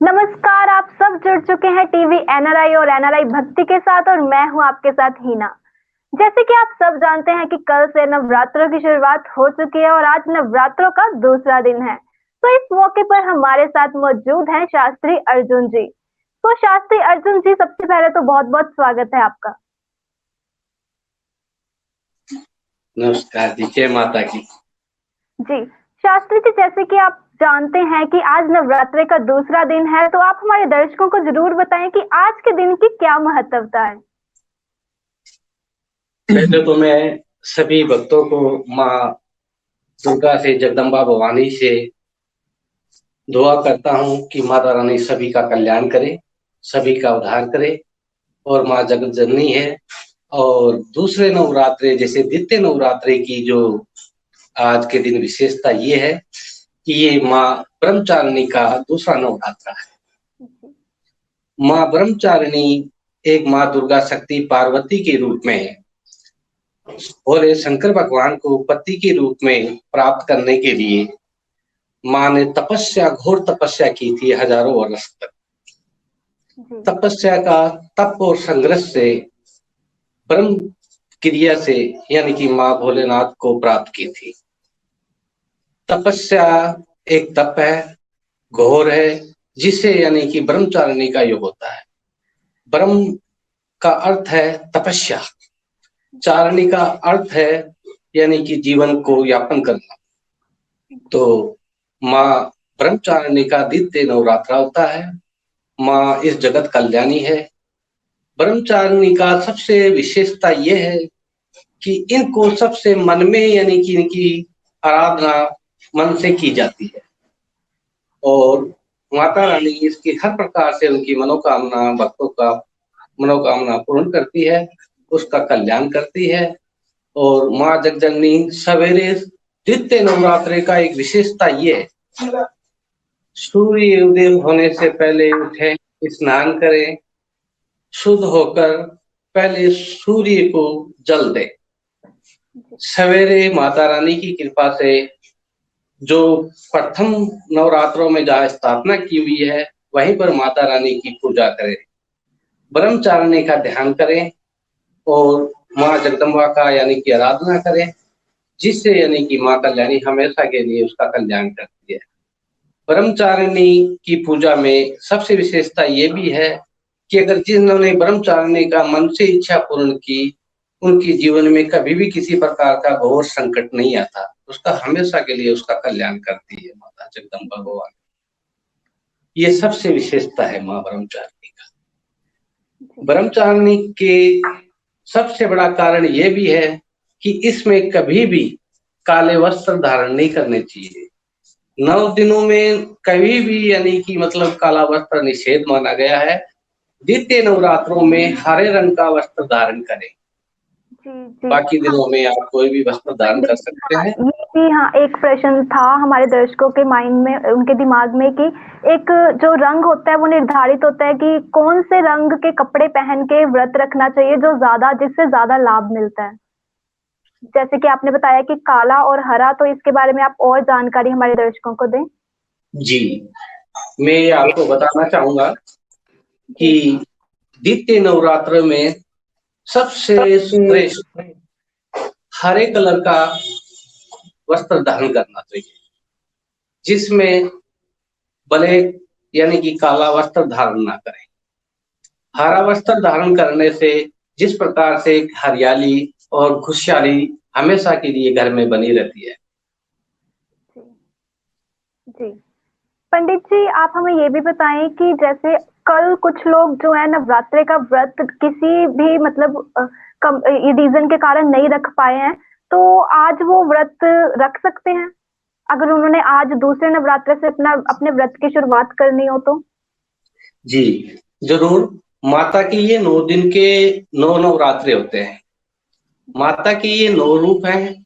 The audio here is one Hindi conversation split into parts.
नमस्कार, आप सब जुड़ चुके हैं टीवी एनआरआई और एनआरआई भक्ति के साथ और मैं हूं आपके साथ हीना। जैसे कि आप सब जानते हैं कि कल से नवरात्रों की शुरुआत हो चुकी है और आज नवरात्रों का दूसरा दिन है। तो इस मौके पर हमारे साथ मौजूद हैं शास्त्री अर्जुन जी। तो शास्त्री अर्जुन जी, सबसे पहले तो बहुत बहुत स्वागत है आपका। नमस्कार जी, जय माता की। जी शास्त्री जी, जैसे कि आप जानते हैं कि आज नवरात्रि का दूसरा दिन है, तो आप हमारे दर्शकों को जरूर बताएं कि आज के दिन की क्या महत्वता है। पहले तो मैं सभी भक्तों को माँ दुर्गा से, जगदम्बा भवानी से दुआ करता हूँ कि माता रानी सभी का कल्याण करे, सभी का उद्धार करे। और माँ जगत जननी है। और दूसरे नवरात्रे जैसे द्वितीय नवरात्रे की जो आज के दिन विशेषता ये है कि ये माँ ब्रह्मचारिणी का दूसरा नवरात्रा है। माँ ब्रह्मचारिणी एक माँ दुर्गा शक्ति पार्वती के रूप में भोले शंकर भगवान को पति के रूप में प्राप्त करने के लिए माँ ने घोर तपस्या की थी हजारों वर्ष तक। तपस्या का तप और संघर्ष से ब्रह्म क्रिया से यानी कि माँ भोलेनाथ को प्राप्त की थी। तपस्या एक तप है, घोर है, जिसे यानी कि ब्रह्मचारिणी का योग होता है। ब्रह्म का अर्थ है तपस्या, चारणी का अर्थ है यानी कि जीवन को यापन करना। तो माँ ब्रह्मचारिणी का द्वितीय नवरात्रा होता है। माँ इस जगत कल्याणी है। ब्रह्मचारिणी का सबसे विशेषता यह है कि इनको सबसे मन में यानी कि इनकी आराधना मन से की जाती है और माता रानी इसकी हर प्रकार से उनकी मनोकामना, भक्तों का मनोकामना पूर्ण करती है, उसका कल्याण करती है। और माँ जगजननी सवेरे द्वितीय नवरात्रि का एक विशेषता ये है, सूर्य उदय होने से पहले उठे, स्नान करें, शुद्ध होकर पहले सूर्य को जल दे। सवेरे माता रानी की कृपा से जो प्रथम नवरात्रों में जहाँ स्थापना की हुई है वहीं पर माता रानी की पूजा करें, ब्रह्मचारिणी का ध्यान करें और माँ जगदम्बा का यानी कि आराधना करें, जिससे यानी कि माँ कल्याणी हमेशा के लिए उसका कल्याण करती है। ब्रह्मचारिणी की पूजा में सबसे विशेषता ये भी है कि अगर जिन्होंने ब्रह्मचारिणी का मन से इच्छा पूर्ण की, उनके जीवन में कभी भी किसी प्रकार का घोर संकट नहीं आता, उसका हमेशा के लिए उसका कल्याण करती है माता जगदम्बा भगवान। ये सबसे विशेषता है माँ ब्रह्मचारिणी का। ब्रह्मचारिणी के सबसे बड़ा कारण ये भी है कि इसमें कभी भी काले वस्त्र धारण नहीं करने चाहिए। 9 दिनों में कभी भी यानी कि मतलब काला वस्त्र निषेध माना गया है। द्वितीय नवरात्रों में हरे रंग का वस्त्र धारण करें। जी बाकी दिनों में आप कोई भी वस्त्र धारण कर सकते हाँ, हैं। ये भी हाँ, एक प्रश्न था हमारे दर्शकों के माइंड में, उनके दिमाग में कि एक जो रंग होता है वो निर्धारित होता है कि कौन से रंग के कपड़े पहन के व्रत रखना चाहिए जिससे ज्यादा लाभ मिलता है। जैसे कि आपने बताया कि काला और हरा, तो इसके बारे में आप और जानकारी हमारे दर्शकों को दें। जी, मैं आपको बताना चाहूंगा कि द्वितीय नवरात्र में सबसे श्रेष्ठ हरे कलर का वस्त्र धारण करना चाहिए, जिसमें ब्लैक यानी कि काला वस्त्र धारण ना करें। हरा वस्त्र धारण करने से जिस प्रकार से हरियाली और खुशहाली हमेशा के लिए घर में बनी रहती है। जी पंडित जी, आप हमें ये भी बताएं कि जैसे कल कुछ लोग जो है नवरात्रि का व्रत किसी भी मतलब रीजन के कारण नहीं रख पाए हैं, तो आज वो व्रत रख सकते हैं अगर उन्होंने आज दूसरे नवरात्रि से अपने व्रत की शुरुआत करनी हो तो। जी जरूर। माता की ये 9 दिन के 9 नवरात्रे होते हैं। माता के ये 9 रूप हैं।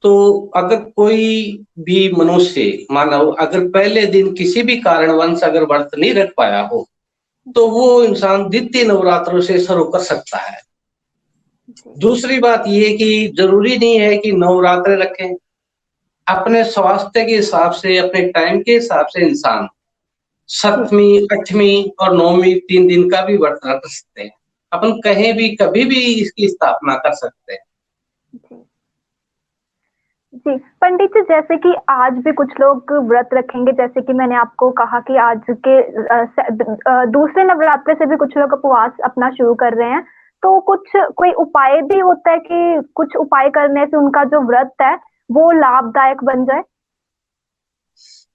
तो अगर कोई भी मनुष्य मानव अगर पहले दिन किसी भी कारणवश अगर व्रत नहीं रख पाया हो, तो वो इंसान द्वितीय नवरात्रों से शुरू कर सकता है। दूसरी बात ये कि जरूरी नहीं है कि नवरात्रे रखें। अपने स्वास्थ्य के हिसाब से, अपने टाइम के हिसाब से इंसान सप्तमी, आठवीं और नौवीं 3 दिन का भी व्रत रख सकते हैं। अपन कहीं भी कभी भी इसकी स्थापना कर सकते हैं। जी जी पंडित जी, जैसे कि आज भी कुछ लोग व्रत रखेंगे, जैसे कि मैंने आपको कहा कि आज के दूसरे नवरात्रे से भी कुछ लोग उपवास अपना शुरू कर रहे हैं। तो कुछ कोई उपाय भी होता है कि कुछ उपाय करने से उनका जो व्रत है वो लाभदायक बन जाए?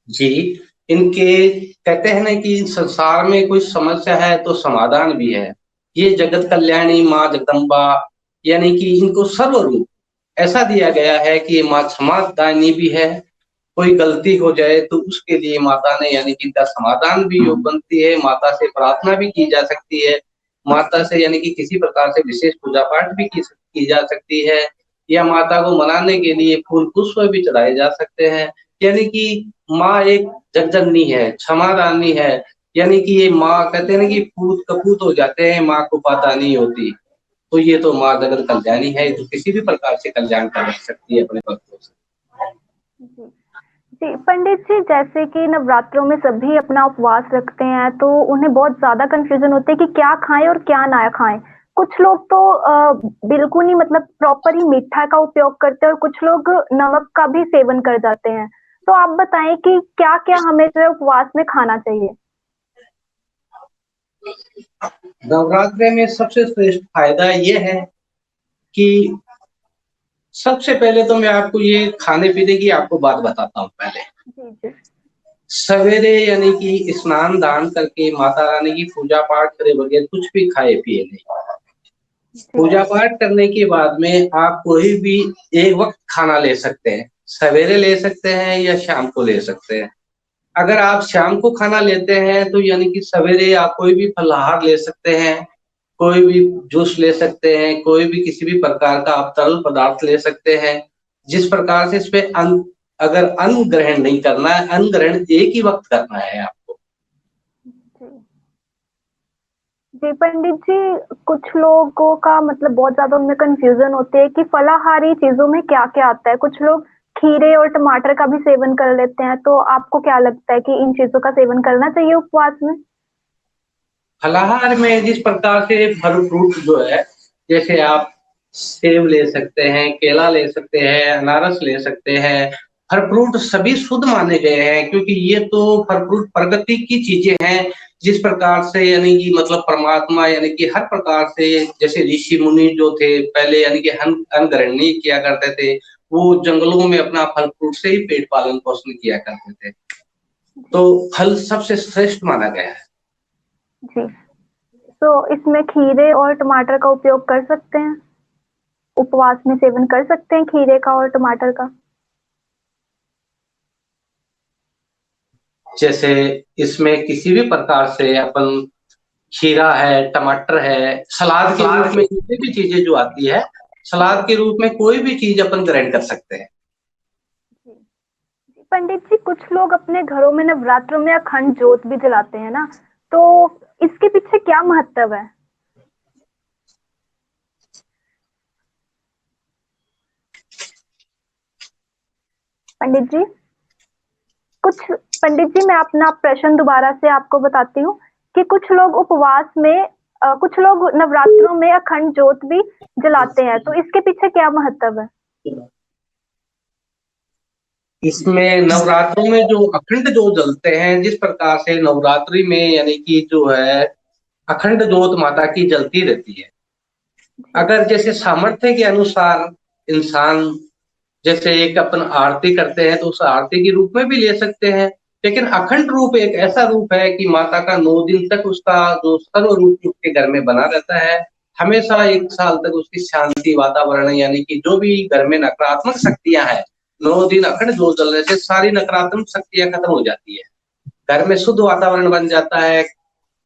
जी, इनके कहते हैं ना कि संसार में कोई समस्या है तो समाधान भी है। ये जगत कल्याणी माँ जगदम्बा यानी कि इनको सर्वरूप ऐसा दिया गया है कि ये माँ क्षमादायिनी भी है। कोई गलती हो जाए तो उसके लिए माता ने यानी कि इनका समाधान भी योग बनती है। माता से प्रार्थना भी की जा सकती है। माता से यानी कि किसी प्रकार से विशेष पूजा पाठ भी की जा सकती है, या माता को मनाने के लिए फूल पुष्प भी चढ़ाए जा सकते हैं। यानी कि माँ एक जगजननी है, क्षमादानी है। यानी कि ये माँ कहते हैं ना कि पूत कपूत हो जाते हैं, माँ को पता नहीं होती। तो ये तो माँ जगत कल्याणी है, तो किसी भी प्रकार से कल्याण कर सकती है अपने भक्तों से। जी जी पंडित जी, जैसे कि नवरात्रों में सभी अपना उपवास रखते हैं तो उन्हें बहुत ज्यादा कंफ्यूजन होती है कि क्या खाएं और क्या ना खाएं। कुछ लोग तो बिल्कुल ही मतलब प्रॉपर ही मीठा का उपयोग करते हैं और कुछ लोग नमक का भी सेवन कर जाते हैं। तो आप बताएं कि क्या क्या हमें जो है उपवास में खाना चाहिए? नवरात्रि में सबसे श्रेष्ठ फायदा ये है कि सबसे पहले तो मैं आपको ये खाने पीने की आपको बात बताता हूँ पहले। जी जी सवेरे यानी कि स्नान दान करके माता रानी की पूजा पाठ करे बगैर कुछ भी खाए पिए नहीं। जी पूजा पाठ करने के बाद में आप कोई भी एक वक्त खाना ले सकते हैं। सवेरे ले सकते हैं या शाम को ले सकते हैं। अगर आप शाम को खाना लेते हैं तो यानी कि सवेरे आप कोई भी फलाहार ले सकते हैं, कोई भी जूस ले सकते हैं, कोई भी किसी भी प्रकार का आप तरल पदार्थ ले सकते हैं। जिस प्रकार से इसमें अगर अन्न ग्रहण नहीं करना है, अन्न ग्रहण एक ही वक्त करना है आपको। जी जी पंडित जी, कुछ लोगों का मतलब बहुत ज्यादा उनमें कंफ्यूजन होती है कि फलाहारी चीजों में क्या क्या आता है। कुछ लोग खीरे और टमाटर का भी सेवन कर लेते हैं, तो आपको क्या लगता है कि इन चीजों का सेवन करना चाहिए उपवास में? फलाहार में जिस प्रकार से फल फ्रूट जो है, जैसे आप सेब ले सकते हैं, केला ले सकते हैं, अनारस ले सकते हैं। फल फ्रूट सभी शुद्ध माने गए हैं, क्योंकि ये तो फल फ्रूट प्रकृति की चीजें हैं। जिस प्रकार से यानी कि मतलब परमात्मा यानी कि हर प्रकार से, जैसे ऋषि मुनि जो थे पहले यानी कि अन्न ग्रहण नहीं किया करते थे, वो जंगलों में अपना फल फ्रूट से ही पेट पालन पोषण किया करते थे। तो फल सबसे श्रेष्ठ माना गया है। जी, तो इसमें खीरे और टमाटर का उपयोग कर सकते हैं? उपवास में सेवन कर सकते हैं खीरे का और टमाटर का? जैसे इसमें किसी भी प्रकार से अपन खीरा है, टमाटर है, सलाद के रूप में जितनी भी चीजें जो आती है, सलाद के रूप में कोई भी चीज अपन ग्रहण कर सकते हैं। जी जी पंडित जी, कुछ लोग अपने घरों में नवरात्रों में अखंड जोत भी जलाते हैं ना, तो इसके पीछे क्या महत्व है? पंडित जी, कुछ पंडित जी, मैं अपना प्रश्न दोबारा से आपको बताती हूँ कि कुछ लोग उपवास में कुछ लोग नवरात्रों में अखंड जोत भी जलाते हैं, तो इसके पीछे क्या महत्व है? इसमें नवरात्रों में जो अखंड जोत जलते हैं, जिस प्रकार से नवरात्रि में यानी कि जो है अखंड जोत माता की जलती रहती है। जी अगर जैसे सामर्थ्य के अनुसार इंसान, जैसे एक अपन आरती करते हैं तो उस आरती के रूप में भी ले सकते हैं। लेकिन अखंड रूप एक ऐसा रूप है कि माता का 9 दिन तक उसका जो सर्व रूप उसके घर में बना रहता है। हमेशा 1 साल तक उसकी शांति वातावरण यानी कि जो भी घर में नकारात्मक शक्तियां हैं, 9 दिन अखंड ज्योत जलने से सारी नकारात्मक शक्तियां खत्म हो जाती है। घर में शुद्ध वातावरण बन जाता है।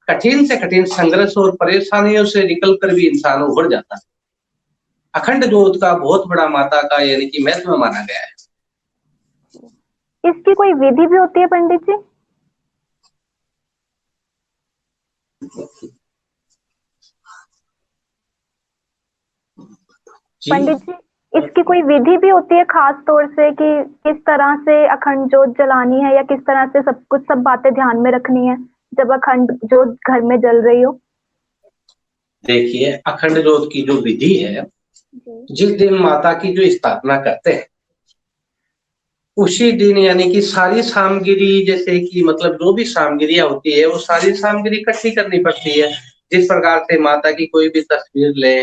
कठिन से कठिन संघर्ष और परेशानियों से निकल कर भी इंसान उभर जाता है। अखंड ज्योत का बहुत बड़ा माता का यानी कि महत्व माना गया है। इसकी कोई विधि भी होती है पंडित जी? जी। पंडित जी, इसकी कोई विधि भी होती है खास तौर से कि किस तरह से अखंड जोत जलानी है या किस तरह से सब बातें ध्यान में रखनी है जब अखंड जोत घर में जल रही हो? देखिए, अखंड ज्योत की जो विधि है, जी। जिस दिन माता की जो स्थापना करते हैं उसी दिन यानी कि सारी सामग्री, जैसे कि मतलब जो भी सामग्रियां होती है वो सारी सामग्री इकट्ठी करनी पड़ती है। जिस प्रकार से माता की कोई भी तस्वीर ले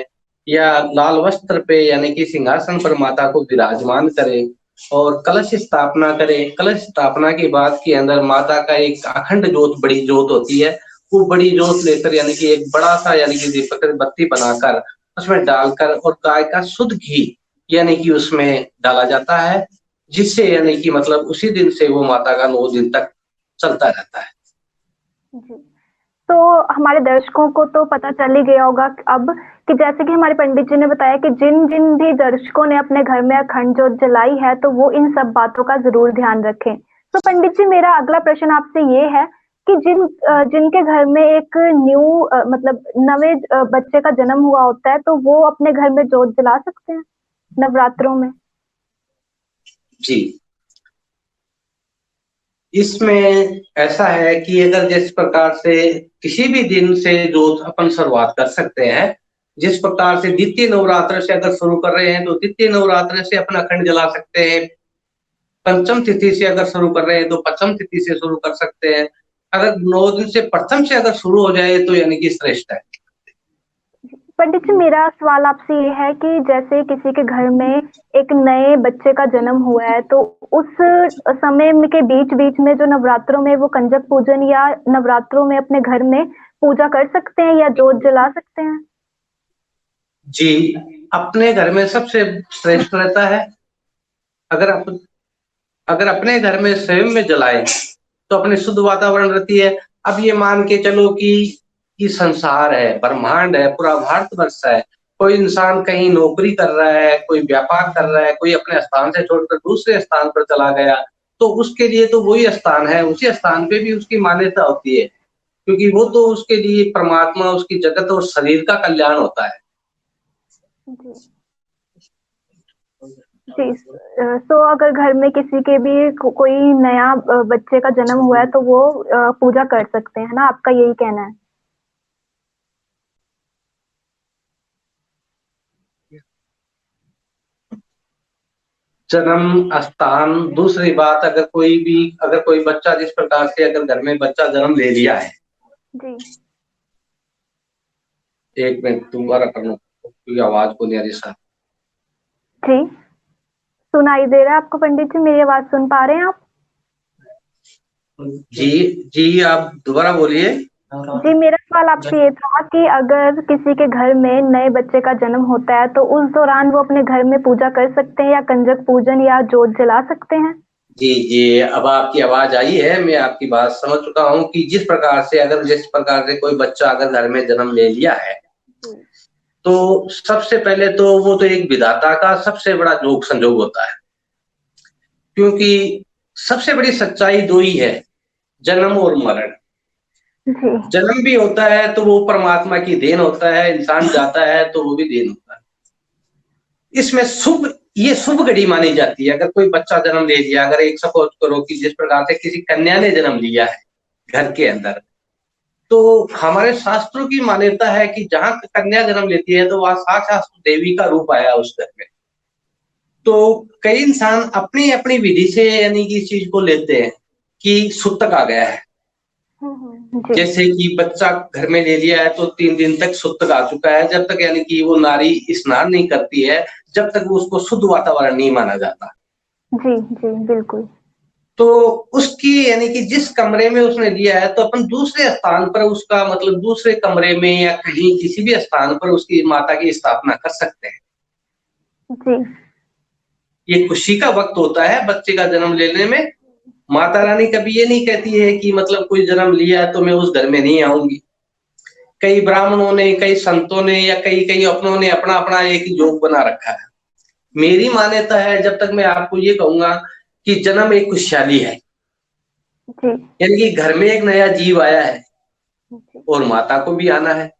या लाल वस्त्र पे यानी कि सिंहासन पर माता को विराजमान करें और कलश स्थापना करें। कलश स्थापना के बाद के अंदर माता का एक अखंड ज्योत, बड़ी ज्योत होती है, वो बड़ी ज्योत लेकर यानी कि एक बड़ा सा यानी कि दीपक बत्ती बनाकर उसमें डालकर और गाय का शुद्ध घी यानी कि उसमें डाला जाता है, जिससे यानी कि मतलब उसी दिन से वो माता का 9 दिन तक चलता रहता है। जी। तो हमारे दर्शकों को तो पता चल ही गया होगा अब कि जैसे कि हमारे पंडित जी ने बताया कि जिन जिन भी दर्शकों ने अपने घर में अखंड ज्योत जलाई है तो वो इन सब बातों का जरूर ध्यान रखें। तो पंडित जी, मेरा अगला प्रश्न आपसे ये है कि जिनके घर में एक मतलब नवे बच्चे का जन्म हुआ होता है तो वो अपने घर में ज्योत जला सकते हैं नवरात्रों में? जी, इसमें ऐसा है कि अगर जिस प्रकार से किसी भी दिन से जो अपन शुरुआत कर सकते हैं, जिस प्रकार से द्वितीय नवरात्र से अगर शुरू कर रहे हैं तो द्वितीय नवरात्र से अपन अखंड जला सकते हैं। पंचम तिथि से अगर शुरू कर रहे हैं तो पंचम तिथि से शुरू कर सकते हैं। अगर 9 दिन से प्रथम से अगर शुरू हो जाए तो यानी कि श्रेष्ठ है। पंडित जी, मेरा सवाल आपसे ये है कि जैसे किसी के घर में एक नए बच्चे का जन्म हुआ है तो उस समय के बीच बीच में जो नवरात्रों में वो कंजक पूजन या नवरात्रों में अपने घर में पूजा कर सकते हैं या जोत जला सकते हैं? जी, अपने घर में सबसे श्रेष्ठ रहता है। अगर अगर अपने घर में स्वयं में जलाए तो अपने शुद्ध वातावरण रहती है। अब ये मान के चलो कि संसार है, ब्रह्मांड है, पूरा भारतवर्ष है, कोई इंसान कहीं नौकरी कर रहा है, कोई व्यापार कर रहा है, कोई अपने स्थान से छोड़कर दूसरे स्थान पर चला गया, तो उसके लिए तो वही स्थान है, उसी स्थान पे भी उसकी मान्यता होती है, क्योंकि वो तो उसके लिए परमात्मा, उसकी जगत और शरीर का कल्याण होता है। जी। जी। तो अगर घर में किसी के भी कोई नया बच्चे का जन्म हुआ है तो वो पूजा कर सकते हैं ना, आपका यही कहना है? जन्म स्थान दूसरी बात, अगर कोई बच्चा जिस प्रकार से अगर घर में बच्चा जन्म ले लिया है। जी। एक मिनट दोबारा करना क्योंकि आवाज को नहीं आ रही सर। जी, सुनाई दे रहा है आपको पंडित जी? मेरी आवाज सुन पा रहे हैं आप? जी जी, आप दोबारा बोलिए। जी, मेरा सवाल आपसे ये था कि अगर किसी के घर में नए बच्चे का जन्म होता है तो उस दौरान वो अपने घर में पूजा कर सकते हैं या कंजक पूजन या जोत जला सकते हैं? जी जी, अब आपकी आवाज आई है, मैं आपकी बात समझ चुका हूँ कि जिस प्रकार से कोई बच्चा अगर घर में जन्म ले लिया है तो सबसे पहले तो वो तो एक विधाता का सबसे बड़ा योग संजोग होता है, क्योंकि सबसे बड़ी सच्चाई दो ही है, जन्म और मरण। जी। जन्म भी होता है तो वो परमात्मा की देन होता है, इंसान जाता है तो वो भी देन होता है। इसमें ये शुभ घड़ी मानी जाती है। अगर कोई बच्चा जन्म ले लिया, अगर एक सपोज करो कि जिस प्रकार से किसी कन्या ने जन्म लिया है घर के अंदर, तो हमारे शास्त्रों की मान्यता है कि जहां कन्या जन्म लेती है तो वह साक्षात देवी का रूप आया उस घर में। तो कई इंसान अपनी अपनी विधि से यानी कि इस चीज को लेते हैं कि सुतक आ गया है। जी। जैसे कि बच्चा घर में ले लिया है तो 3 दिन तक सुतक आ चुका है, जब तक यानी कि वो नारी स्नान नहीं करती है, जब तक वो उसको शुद्ध वातावरण नहीं माना जाता। जी। जी, बिल्कुल। तो उसकी यानी कि जिस कमरे में उसने लिया है तो अपन दूसरे स्थान पर उसका मतलब दूसरे कमरे में या कहीं किसी भी स्थान पर उसकी माता की स्थापना कर सकते हैं। जी। ये खुशी का वक्त होता है बच्चे का जन्म लेने में। माता रानी कभी ये नहीं कहती है कि मतलब कोई जन्म लिया है तो मैं उस घर में नहीं आऊंगी। कई ब्राह्मणों ने, कई संतों ने या कई कई अपनों ने अपना अपना एक योग बना रखा है। मेरी मान्यता है, जब तक मैं आपको ये कहूंगा कि जन्म एक खुशहाली है, जी। यानी कि घर में एक नया जीव आया है जी। और माता को भी आना है,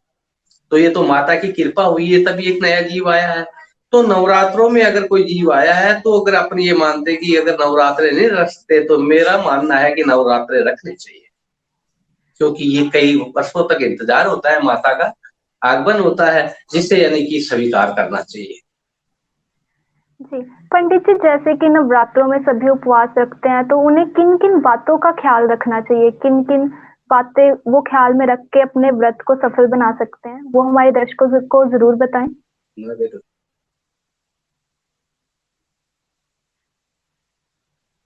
तो ये तो माता की कृपा हुई है तभी एक नया जीव आया है। तो नवरात्रों में अगर कोई जीव आया है तो अगर अपन ये मानते कि अगर नवरात्रे नहीं रखते तो मेरा मानना है कि नवरात्रे रखने चाहिए, क्योंकि ये कई वर्षों तक इंतजार होता है, माता का आगमन होता है, जिसे यानी कि स्वीकार करना चाहिए। जी पंडित जी, जैसे कि नवरात्रों में सभी उपवास रखते हैं, तो उन्हें किन किन बातों का ख्याल रखना चाहिए, किन किन बातें वो ख्याल में रख के अपने व्रत को सफल बना सकते हैं, वो हमारे दर्शकों को जरूर बताएं।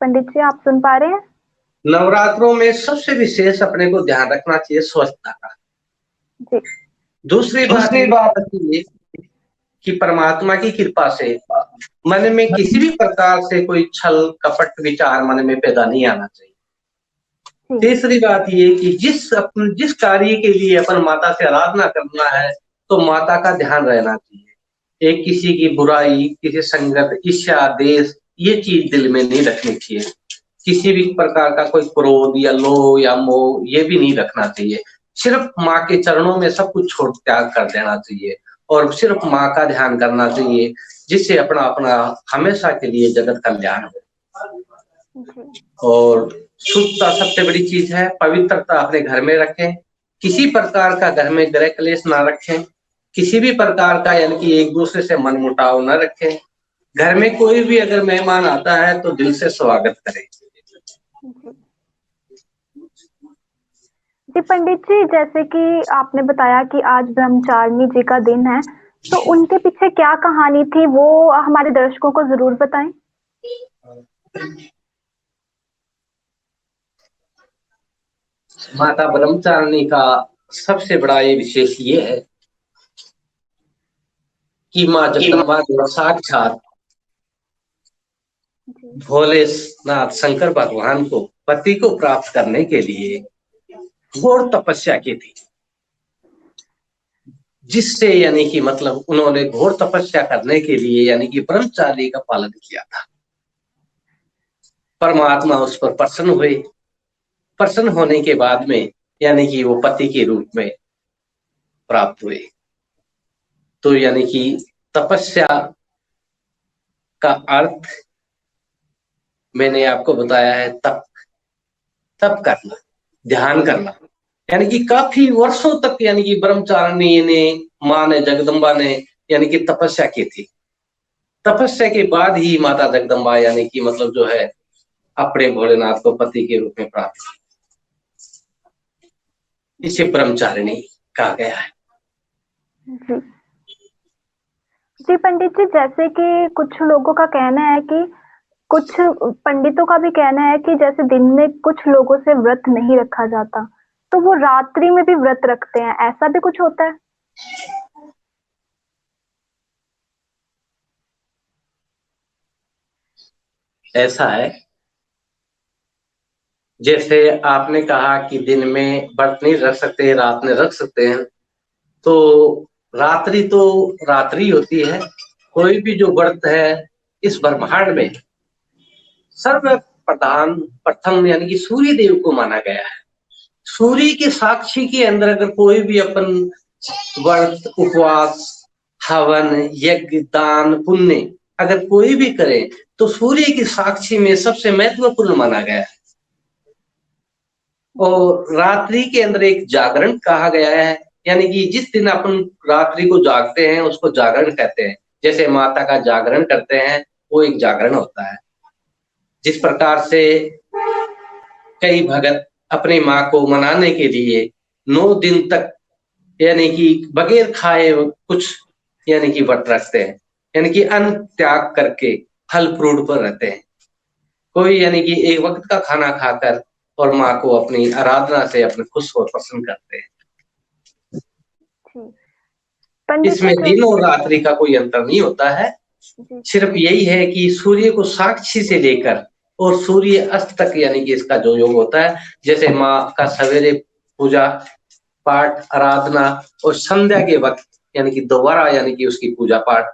पंडित जी, आप सुन पा रहे हैं? नवरात्रों में सबसे विशेष अपने को ध्यान रखना चाहिए स्वच्छता का। जी। दूसरी बात ये कि परमात्मा की कृपा से मन में किसी भी प्रकार से कोई छल कपट विचार मन में पैदा नहीं आना चाहिए। तीसरी बात ये कि जिस कार्य के लिए अपन माता से आराधना करना है तो माता का ध्यान रहना चाहिए। एक किसी की बुराई, किसी संगत, ईर्ष्या, देश, ये चीज दिल में नहीं रखनी चाहिए। किसी भी प्रकार का कोई क्रोध या लोभ या मोह ये भी नहीं रखना चाहिए। सिर्फ माँ के चरणों में सब कुछ छोड़ त्याग कर देना चाहिए और सिर्फ माँ का ध्यान करना चाहिए, जिससे अपना अपना हमेशा के लिए जगत कल्याण हो। और शुद्धता सबसे बड़ी चीज है। पवित्रता अपने घर में रखें, किसी प्रकार का घर में ग्रह क्लेश ना रखें, किसी भी प्रकार का यानी कि एक दूसरे से मन मुटाव न रखें। घर में कोई भी अगर मेहमान आता है तो दिल से स्वागत करें। जी पंडित जी, जैसे कि आपने बताया कि आज ब्रह्मचारिणी जी का दिन है, तो उनके पीछे क्या कहानी थी, वो हमारे दर्शकों को जरूर बताएं। माता ब्रह्मचारिणी का सबसे बड़ा ये विशेष ये है कि माँ जगदम्बा जो साक्षात भोलेनाथ शंकर भगवान को पति को प्राप्त करने के लिए घोर तपस्या की थी, जिससे यानी कि मतलब उन्होंने घोर तपस्या करने के लिए यानी कि ब्रह्मचारी का पालन किया था। परमात्मा उस पर प्रसन्न हुए। प्रसन्न होने के बाद में यानी कि वो पति के रूप में प्राप्त हुए। तो यानी कि तपस्या का अर्थ मैंने आपको बताया है, तप करना, ध्यान करना, यानी कि काफी वर्षों तक यानी कि ब्रह्मचारिणी ने, माँ ने, जगदम्बा ने यानी कि तपस्या की थी। तपस्या के बाद ही माता जगदम्बा यानी कि मतलब जो है अपने भोलेनाथ को पति के रूप में प्राप्त, इसे ब्रह्मचारिणी कहा गया है। जी जी पंडित जी, जैसे कि कुछ लोगों का कहना है कि कुछ पंडितों का भी कहना है कि जैसे दिन में कुछ लोगों से व्रत नहीं रखा जाता, तो वो रात्रि में भी व्रत रखते हैं, ऐसा भी कुछ होता है? ऐसा है, जैसे आपने कहा कि दिन में व्रत नहीं रख सकते, रात में रख सकते हैं, तो रात्रि होती है। कोई भी जो व्रत है इस ब्रह्मांड में सर्व प्रथम यानी कि सूर्य देव को माना गया है। सूर्य के साक्षी के अंदर अगर कोई भी अपन व्रत, उपवास, हवन, यज्ञ, दान, पुण्य अगर कोई भी करे तो सूर्य की साक्षी में सबसे महत्वपूर्ण माना गया है। और रात्रि के अंदर एक जागरण कहा गया है, यानी कि जिस दिन अपन रात्रि को जागते हैं उसको जागरण कहते हैं। जैसे माता का जागरण करते हैं वो एक जागरण होता है। जिस प्रकार से कई भगत अपनी माँ को मनाने के लिए 9 दिन तक यानी कि बगैर खाए कुछ यानी कि व्रत रखते हैं, यानी कि अन्न त्याग करके फल फ्रूट पर रहते हैं। कोई यानी कि एक वक्त का खाना खाकर और माँ को अपनी आराधना से अपने खुश और प्रसन्न करते हैं। इसमें दिन और रात्रि का कोई अंतर नहीं होता है, सिर्फ यही है कि सूर्य को साक्षी से लेकर और सूर्य अस्त तक यानी कि इसका जो योग होता है। जैसे माँ का सवेरे पूजा पाठ आराधना और संध्या के वक्त यानी कि दोबारा यानी कि उसकी पूजा पाठ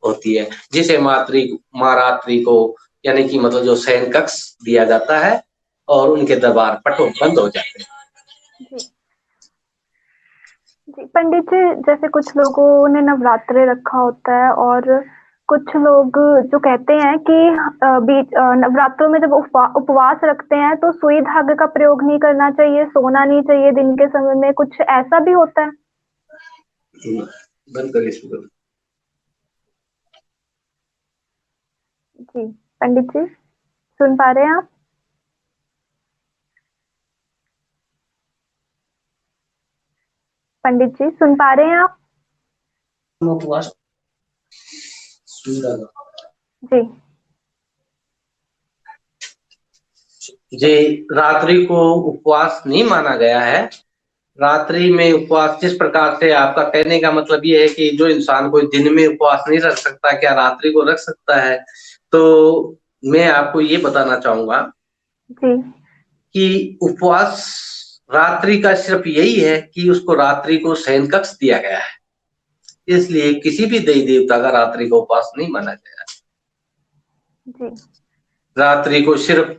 होती है, जिसे माँ रात्रि को यानी कि मतलब जो शयन कक्ष दिया जाता है और उनके दरबार पटों बंद हो जाते हैं। जी पंडित जी, जैसे कुछ लोगों ने नवरात्रे रखा होता है और कुछ लोग जो कहते हैं कि नवरात्रों में जब उपवास रखते हैं तो सुई धागे का प्रयोग नहीं करना चाहिए, सोना नहीं चाहिए दिन के समय में, कुछ ऐसा भी होता है? बंद करिए इसको। जी पंडित जी, सुन पा रहे हैं आप? पंडित जी सुन पा रहे हैं आप? उपवास जी जी, रात्रि को उपवास नहीं माना गया है। रात्रि में उपवास जिस प्रकार से, आपका कहने का मतलब ये है कि जो इंसान कोई दिन में उपवास नहीं रख सकता, क्या रात्रि को रख सकता है? तो मैं आपको ये बताना चाहूंगा जी कि उपवास रात्रि का सिर्फ यही है कि उसको रात्रि को शयन कक्ष दिया गया है, इसलिए किसी भी देवी देवता का रात्रि को उपवास नहीं माना गया। जी रात्रि को सिर्फ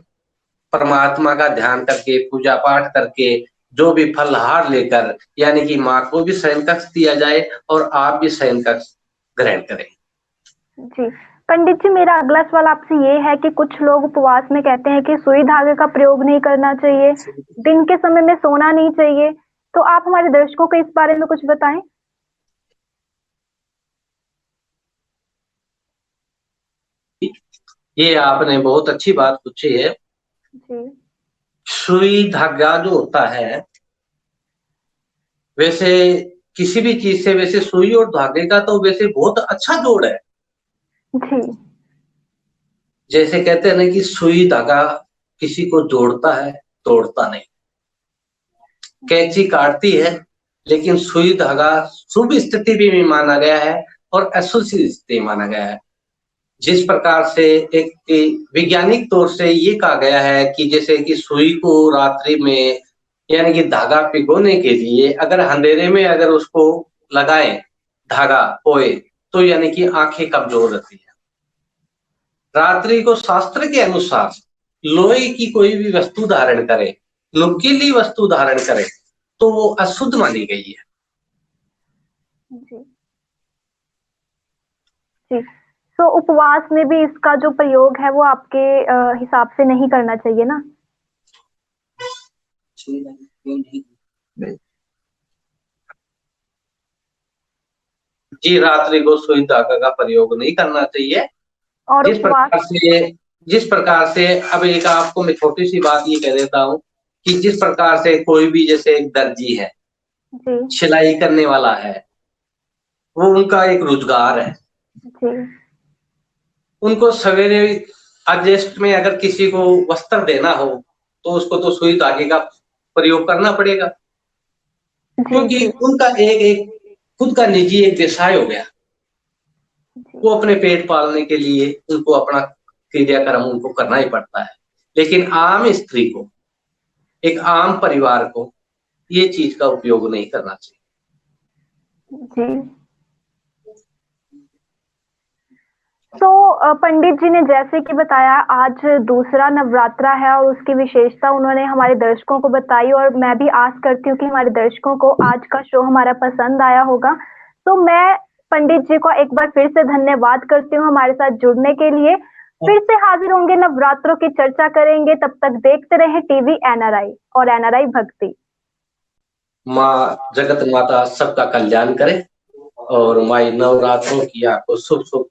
परमात्मा का ध्यान करके, पूजा पाठ करके, जो भी फलहार लेकर, यानी कि माँ को भी शयन कक्ष दिया जाए और आप भी शयन कक्ष ग्रहण करें। जी पंडित जी, मेरा अगला सवाल आपसे ये है कि कुछ लोग उपवास में कहते हैं कि सुई धागे का प्रयोग नहीं करना चाहिए, दिन के समय में सोना नहीं चाहिए, तो आप हमारे दर्शकों को इस बारे में कुछ बताएं। ये आपने बहुत अच्छी बात पूछी है। जी सुई धागा जो होता है, वैसे किसी भी चीज से, वैसे सुई और धागे का तो वैसे बहुत अच्छा जोड़ है। जी जैसे कहते हैं ना कि सुई धागा किसी को जोड़ता है, तोड़ता नहीं। कैंची काटती है, लेकिन सुई धागा शुभ स्थिति भी माना गया है और अशुभ स्थिति माना गया है। जिस प्रकार से एक वैज्ञानिक तौर से ये कहा गया है कि जैसे कि सुई को रात्रि में, यानी कि धागा पिघोने के लिए, अगर अंधेरे में अगर उसको लगाएं धागा पोए, तो यानी कि आंखें कमजोर रहती है। रात्रि को शास्त्र के अनुसार लोहे की कोई भी वस्तु धारण करे, नुकीली वस्तु धारण करे, तो वो अशुद्ध मानी गई है। जी जी तो उपवास में भी इसका जो प्रयोग है वो आपके हिसाब से नहीं करना चाहिए ना? जी, रात्रि को सुई धागा का प्रयोग नहीं करना चाहिए। और जिस उपवास? प्रकार से जिस प्रकार से अब एक आपको मैं छोटी सी बात ये कह देता हूँ कि जिस प्रकार से कोई भी, जैसे एक दर्जी है, जी सिलाई करने वाला है, वो उनका एक रोजगार है। जी उनको सवेरे अर्जेस्ट में अगर किसी को वस्त्र देना हो, तो उसको तो सुई धागे का प्रयोग करना पड़ेगा, जी क्योंकि जी उनका एक एक खुद का निजी एक व्यवसाय हो गया। जी वो अपने पेट पालने के लिए उनको अपना क्रियाक्रम उनको करना ही पड़ता है। लेकिन आम स्त्री को, एक आम परिवार को ये चीज का उपयोग नहीं करना चाहिए। जी तो पंडित जी ने जैसे कि बताया, आज दूसरा नवरात्रा है और उसकी विशेषता उन्होंने हमारे दर्शकों को बताई, और मैं भी आस करती हूँ कि हमारे दर्शकों को आज का शो हमारा पसंद आया होगा। तो मैं पंडित जी को एक बार फिर से धन्यवाद करती हूँ हमारे साथ जुड़ने के लिए। फिर से हाजिर होंगे, नवरात्रों की चर्चा करेंगे। तब तक देखते रहे टीवी एनआरआई और एनआरआई भक्ति। माँ जगत माता सबका कल्याण करे और माई नवरात्रों की आपको शुभ शुभ